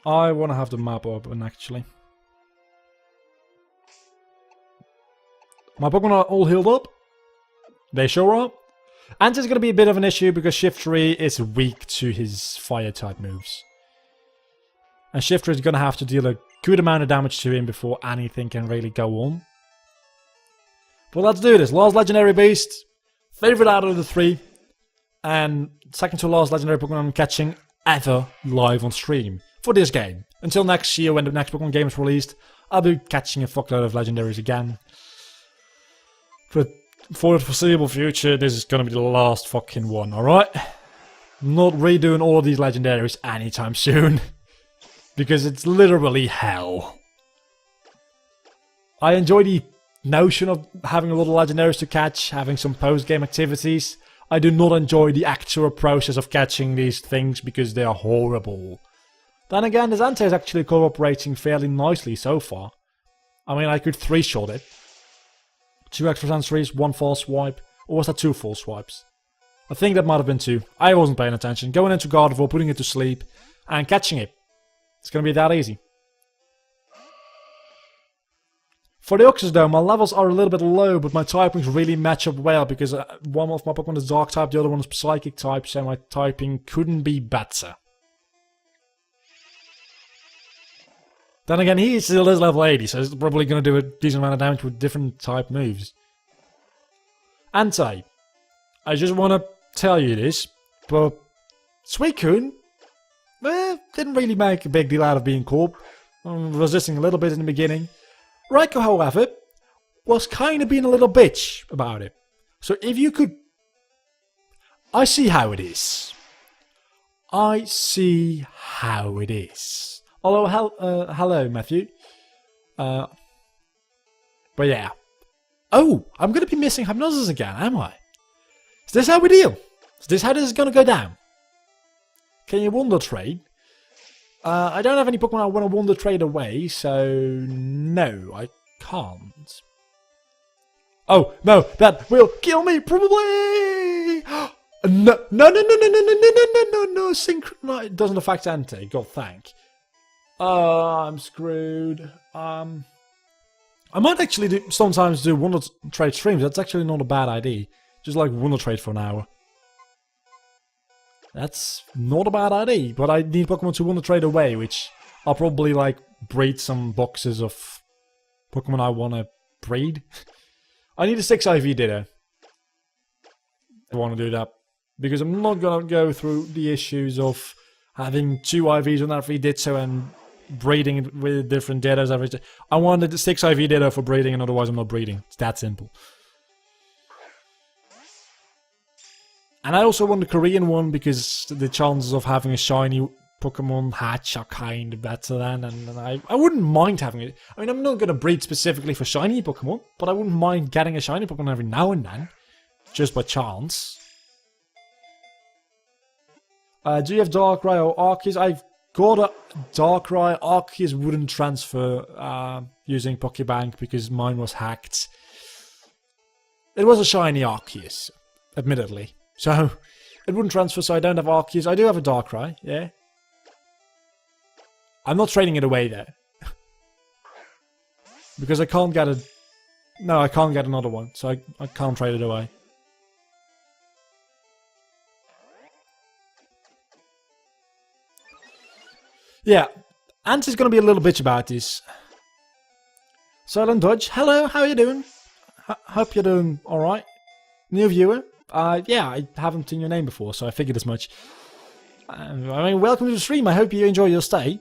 I want to have the map open, actually. My Pokemon are all healed up. They sure are. And it's going to be a bit of an issue because Shiftry is weak to his fire-type moves. And Shiftry is going to have to deal a good amount of damage to him before anything can really go on. But let's do this. Last Legendary Beast. Favorite out of the 3. And second to last Legendary Pokemon I'm catching ever live on stream for this game. Until next year when the next Pokemon game is released, I'll be catching a fuckload of Legendaries again. But for the foreseeable future, this is going to be the last fucking one, alright? Not redoing all of these Legendaries anytime soon. Because it's literally hell. I enjoy the notion of having a lot of Legendaries to catch, having some post-game activities. I do not enjoy the actual process of catching these things because they are horrible. Then again, this Entei is actually cooperating fairly nicely so far. I mean, I could 3-shot it. 2 extra sensories, 1 false swipe. Or was that 2 false swipes? I think that might have been 2. I wasn't paying attention. Going into Gardevoir, putting it to sleep, and catching it. It's gonna be that easy. For the Oxus though, my levels are a little bit low, but my typings really match up well because one of my Pokemon is Dark type, the other one is Psychic type, so my typing couldn't be better. Then again, he still is level 80, so he's probably going to do a decent amount of damage with different type moves. Entei. I just want to tell you this, but Suicune didn't really make a big deal out of being caught. Resisting a little bit in the beginning. Raikou, however, was kind of being a little bitch about it. So if you could... I see how it is. I see how it is. Although, hello, Matthew. But yeah. Oh, I'm going to be missing Hypnosis again, am I? Is this how we deal? Is this how this is going to go down? Can you Wonder Trade? I don't have any Pokemon I want to Wonder Trade away, so no, I can't. Oh, no, that will kill me, probably! No, Synchronize. It doesn't affect Entei, God thank. I'm screwed. I might actually sometimes do Wonder Trade streams, that's actually not a bad idea. Just like Wonder Trade for an hour. That's not a bad idea, but I need Pokemon to Wonder Trade away, which I'll probably like breed some boxes of Pokemon I want to breed. I need a 6 IV Ditto. I want to do that. Because I'm not going to go through the issues of having 2 IVs on every Ditto and breeding it with different Dittos every day. I wanted the 6 IV Ditto for breeding, and otherwise I'm not breeding. It's that simple. And I also want the Korean one because the chances of having a shiny Pokemon hatch are kind of better then, and I wouldn't mind having it. I mean, I'm not going to breed specifically for shiny Pokemon, but I wouldn't mind getting a shiny Pokemon every now and then, just by chance. Do you have Darkrai or Arceus? I've got a Darkrai. Arceus wouldn't transfer using Pokebank because mine was hacked. It was a shiny Arceus, admittedly. So, it wouldn't transfer, so I don't have Arceus. I do have a Darkrai, yeah. I'm not trading it away, though. Because I can't get a... No, I can't get another one, so I can't trade it away. Yeah, Antei's gonna be a little bitch about this. Silent Dodge, hello, how are you doing? Hope you're doing alright. New viewer? Yeah, I haven't seen your name before, so I figured as much. I mean, welcome to the stream. I hope you enjoy your stay.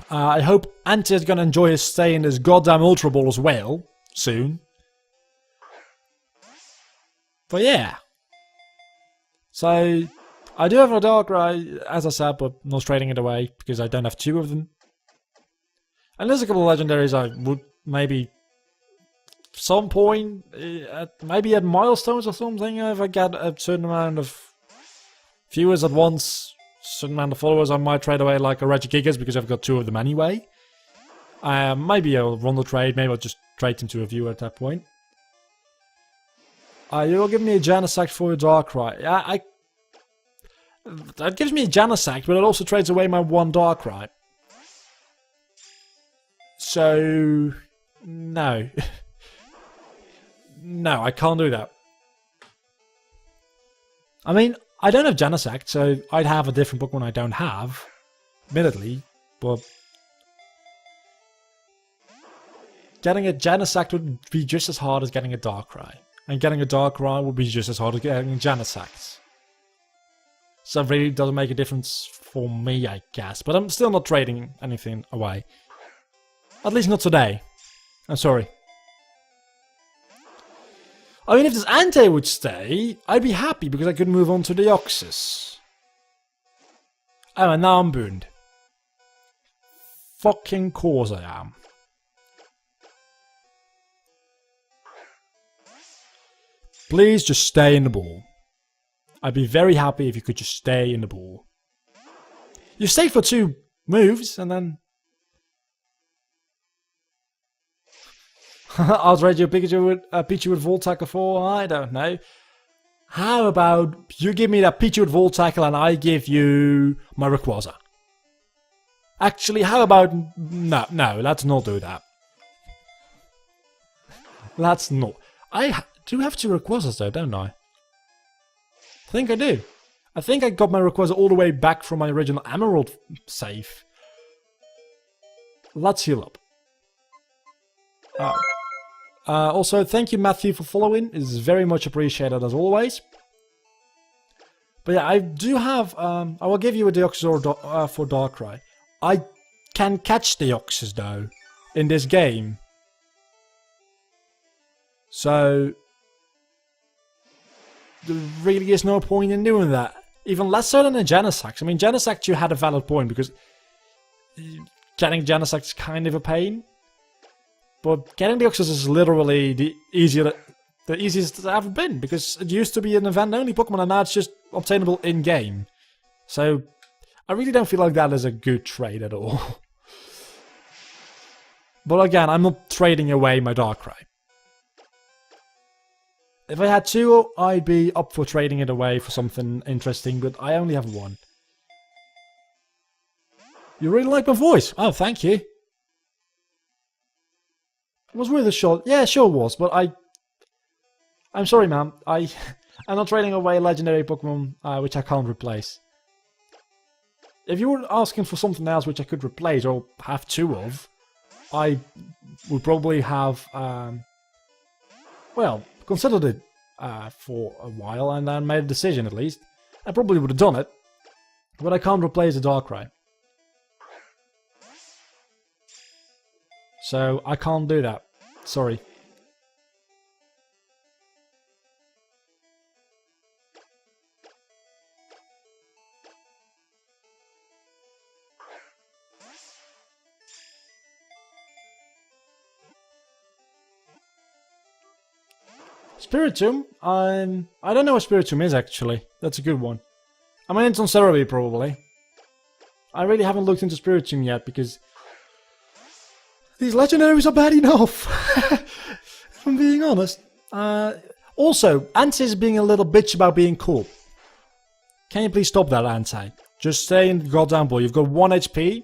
I hope Entei is going to enjoy his stay in this goddamn Ultra Ball as well, soon. But yeah. So, I do have a Darkrai, as I said, but not trading it away, because I don't have 2 of them. And there's a couple of legendaries I would maybe... some point, maybe at milestones or something, if I get a certain amount of viewers at once, certain amount of followers, I might trade away like a Regigigas because I've got 2 of them anyway. Maybe I'll run the trade, maybe I'll just trade them to a viewer at that point. You'll give me a Genesect for a Darkrai. That gives me a Genesect, but it also trades away my 1 Darkrai. So, no. No, I can't do that. I mean, I don't have Genesect, so I'd have a different Pokemon I don't have, admittedly, but getting a Genesect would be just as hard as getting a Darkrai, and getting a Darkrai would be just as hard as getting a Genesect. So it really doesn't make a difference for me, I guess, but I'm still not trading anything away. At least not today. I'm sorry. I mean, if this Entei would stay, I'd be happy because I could move on to the Deoxys. Oh, and now I'm booned. Fucking course I am. Please just stay in the ball. I'd be very happy if you could just stay in the ball. You stay for 2 moves and then... I'll trade you a Pichu with Volt Tackle for, I don't know. How about you give me that Pichu with Volt Tackle and I give you my Rayquaza? Actually, how about... No, let's not do that. Let's not. I do have 2 Rayquazas though, don't I? I think I do. I think I got my Rayquaza all the way back from my original Emerald save. Let's heal up. Also, thank you, Matthew, for following. It's very much appreciated, as always. But yeah, I do have... I will give you a Deoxys for Darkrai. I can catch Deoxys, though, in this game. So... there really is no point in doing that. Even less so than a Genesect. I mean, Genesect, you had a valid point, because... getting Genesect is kind of a pain. But getting Deoxys is literally the easiest it's ever been, because it used to be an event-only Pokemon and now it's just obtainable in-game. So, I really don't feel like that is a good trade at all. But again, I'm not trading away my Darkrai. If I had 2, I'd be up for trading it away for something interesting, but I only have 1. You really like my voice? Oh, thank you. It was really short. Yeah, sure was, but I'm sorry, man. I'm not trading away legendary Pokemon which I can't replace. If you were asking for something else which I could replace or have 2 of, I would probably have, well, considered it for a while and then made a decision at least. I probably would have done it, but I can't replace the Darkrai. So I can't do that. Sorry. Spiritomb? I don't know what Spiritomb is actually. That's a good one. I mean, it's on Cerebi probably. I really haven't looked into Spiritomb yet because these legendaries are bad enough. If I'm being honest. Also, Entei is being a little bitch about being cool. Can you please stop that, Entei? Just stay in the goddamn ball. You've got 1 HP.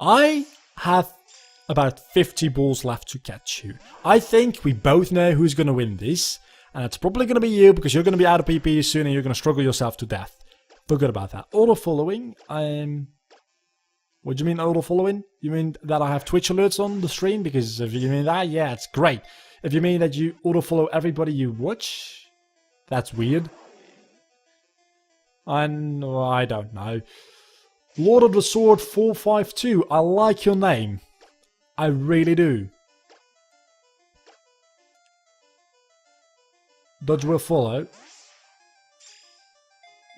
I have about 50 balls left to catch you. I think we both know who's going to win this. And it's probably going to be you because you're going to be out of PP soon and you're going to struggle yourself to death. Forget about that. Auto-following. What do you mean auto-following? You mean that I have Twitch alerts on the stream? Because if you mean that, yeah, it's great. If you mean that you auto-follow everybody you watch, that's weird. I don't know. Lord of the Sword 452, I like your name. I really do. Dodge will follow.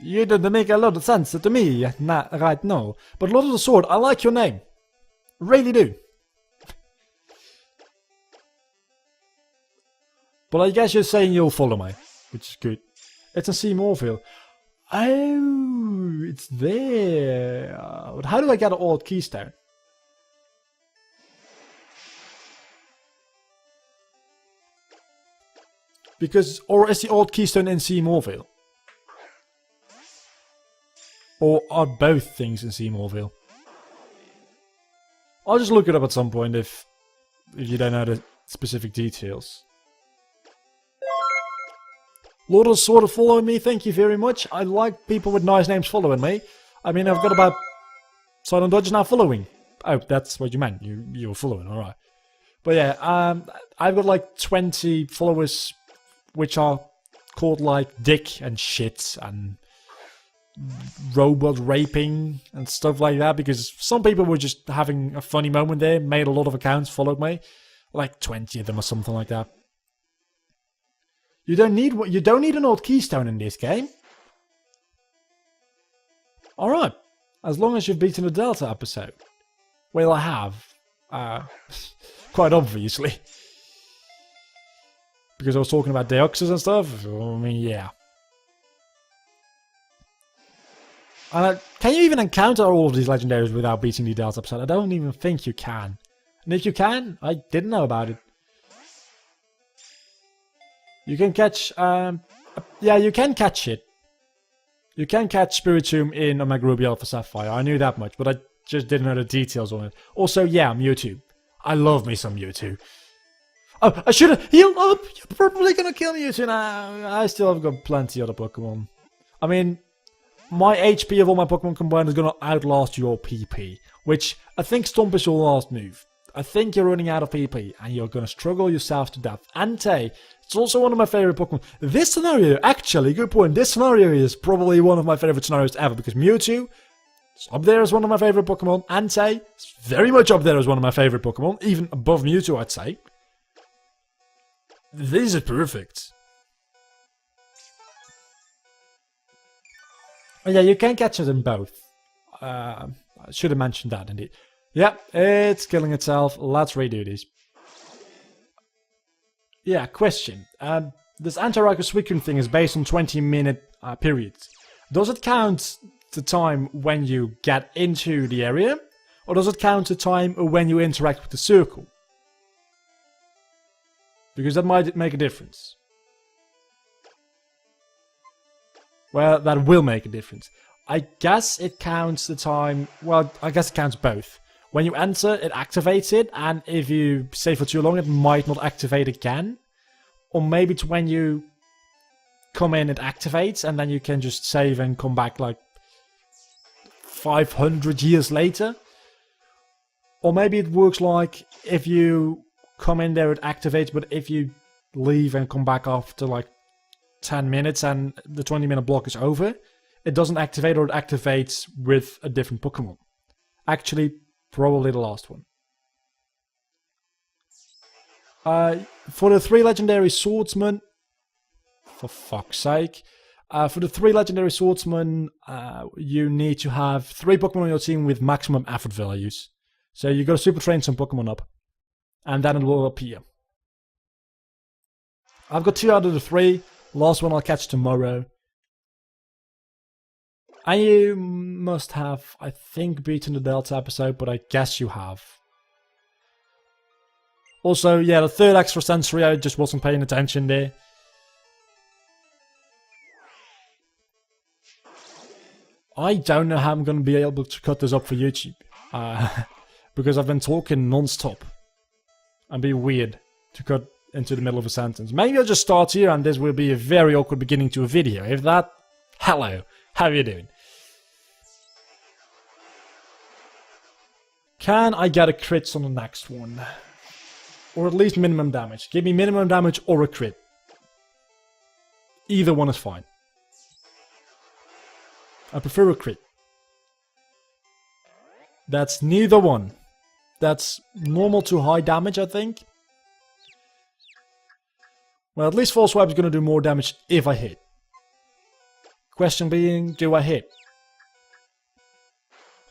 You don't make a lot of sense to me right now. But Lord of the Sword, I like your name. Really do. But I guess you're saying you'll follow me, which is good. It's in Seymourville. Oh, it's there. But how do I get an old keystone? Because, or is the old keystone in Seymourville? Or are both things in Seymourville? I'll just look it up at some point if you don't know the specific details. Lord of Sword of following me, thank you very much. I like people with nice names following me. I mean, I've got about... Silent Dodge now following. Oh, that's what you meant. You were following, alright. But yeah, I've got like 20 followers which are called like Dick and Shit and robot raping and stuff like that, because some people were just having a funny moment there, made a lot of accounts, followed me. Like 20 of them or something like that. You don't need an old keystone in this game. Alright. As long as you've beaten the Delta episode. Well, I have. Quite obviously. Because I was talking about Deoxys and stuff. I mean, yeah. Can you even encounter all of these legendaries without beating the Delta episode? I don't even think you can. And if you can, I didn't know about it. You can catch, yeah, you can catch it. You can catch Spiritomb in Omega Ruby Alpha Sapphire. I knew that much, but I just didn't know the details on it. Also, yeah, Mewtwo. I love me some Mewtwo. Oh, I should have healed up! You're probably gonna kill Mewtwo now. I still have got plenty of other Pokemon. I mean, my HP of all my Pokemon combined is gonna outlast your PP. Which, I think Stomp is your last move. I think you're running out of PP, and you're gonna struggle yourself to death. Entei, it's also one of my favorite Pokemon. This scenario, actually, good point, this scenario is probably one of my favorite scenarios ever, because Mewtwo is up there as one of my favorite Pokemon. Entei is very much up there as one of my favorite Pokemon, even above Mewtwo, I'd say. This is perfect. Oh, yeah, you can catch it in both. I should have mentioned that, indeed. Yep, it's killing itself. Let's redo this. Yeah, question. This Anti-Raikou Suicune thing is based on 20-minute periods. Does it count the time when you get into the area? Or does it count the time when you interact with the circle? Because that might make a difference. Well, that will make a difference. I guess it counts the time... Well, I guess it counts both. When you enter, it activates it, and if you stay for too long, it might not activate again. Or maybe it's when you come in, it activates, and then you can just save and come back like 500 years later. Or maybe it works like if you come in there, it activates, but if you leave and come back after like 10 minutes and the 20-minute block is over, it doesn't activate, or it activates with a different Pokemon. Actually, probably the last one. For the 3 legendary swordsmen, for fuck's sake, for the 3 legendary swordsmen, you need to have 3 Pokemon on your team with maximum effort values. So you gotta super train some Pokemon up, and then it will appear. I've got 2 out of the 3. Last one I'll catch tomorrow. And you must have, I think, beaten the Delta episode, but I guess you have. Also, yeah, the 3rd extrasensory, I just wasn't paying attention there. I don't know how I'm going to be able to cut this up for YouTube. Because I've been talking non-stop. And be weird to cut into the middle of a sentence. Maybe I'll just start here and this will be a very awkward beginning to a video. If that, hello, how are you doing? Can I get a crit on the next one? Or at least minimum damage. Give me minimum damage or a crit. Either one is fine. I prefer a crit. That's neither one. That's normal to high damage, I think. Well, at least False Swipe is going to do more damage if I hit. Question being, do I hit?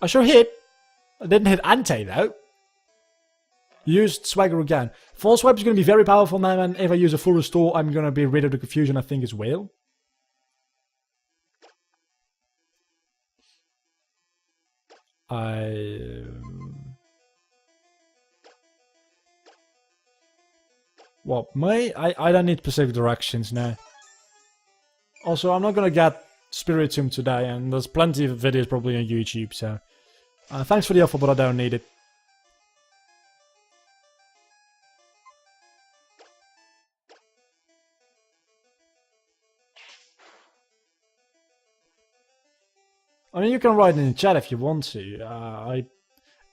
I sure hit. I didn't hit Entei though. Used Swagger again. False Swipe is going to be very powerful now, and if I use a full restore, I'm going to be rid of the confusion, I think, as well. Well, I don't need specific directions now. Also, I'm not going to get Spiritomb today, and there's plenty of videos probably on YouTube, so... thanks for the offer, but I don't need it. I mean, you can write in the chat if you want to.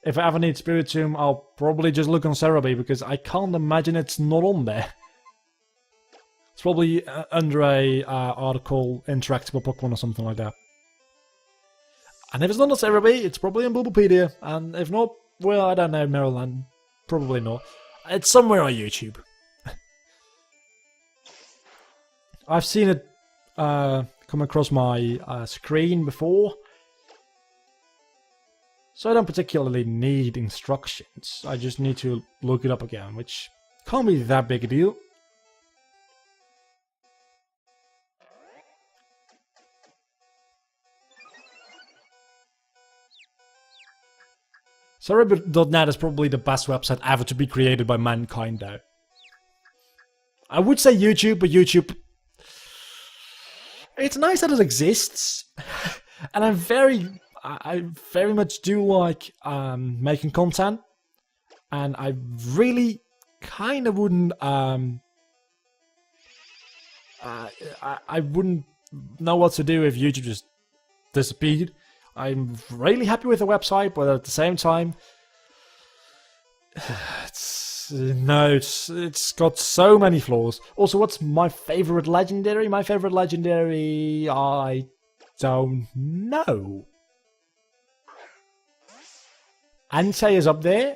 If I ever need Spiritomb, I'll probably just look on Cerebi because I can't imagine it's not on there. It's probably under a article, interactable Pokemon or something like that. And if it's not on Cerebi, it's probably on Bulbapedia. And if not, well, I don't know, Maryland. Probably not. It's somewhere on YouTube. I've seen it come across my screen before. So I don't particularly need instructions. I just need to look it up again, which can't be that big a deal. Cerebit.net is probably the best website ever to be created by mankind, though. I would say YouTube, but YouTube... It's nice that it exists. And I very much do like making content. And I really kind of wouldn't... I wouldn't know what to do if YouTube just disappeared. I'm really happy with the website, but at the same time, it's got so many flaws. Also, what's my favorite legendary? My favorite legendary, I don't know. Entei is up there.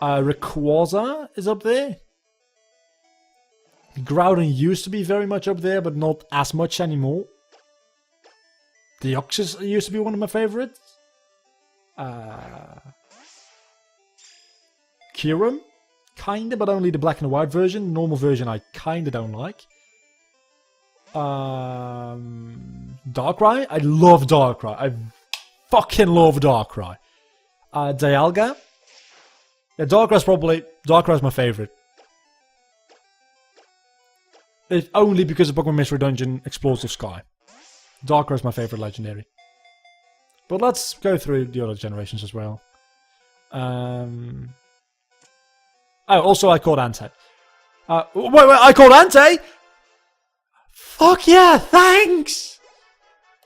Rayquaza is up there. Groudon used to be very much up there, but not as much anymore. Deoxys used to be one of my favorites. Kyurem? Kinda, but only the black and white version. Normal version I kinda don't like. Darkrai? I love Darkrai. I fucking love Darkrai. Dialga? Yeah, Darkrai's my favorite. If only because of Pokemon Mystery Dungeon Explosive Sky. Darkrai is my favorite legendary. But let's go through the other generations as well. Oh, also I called Entei. Wait, I called Entei? Fuck yeah, thanks!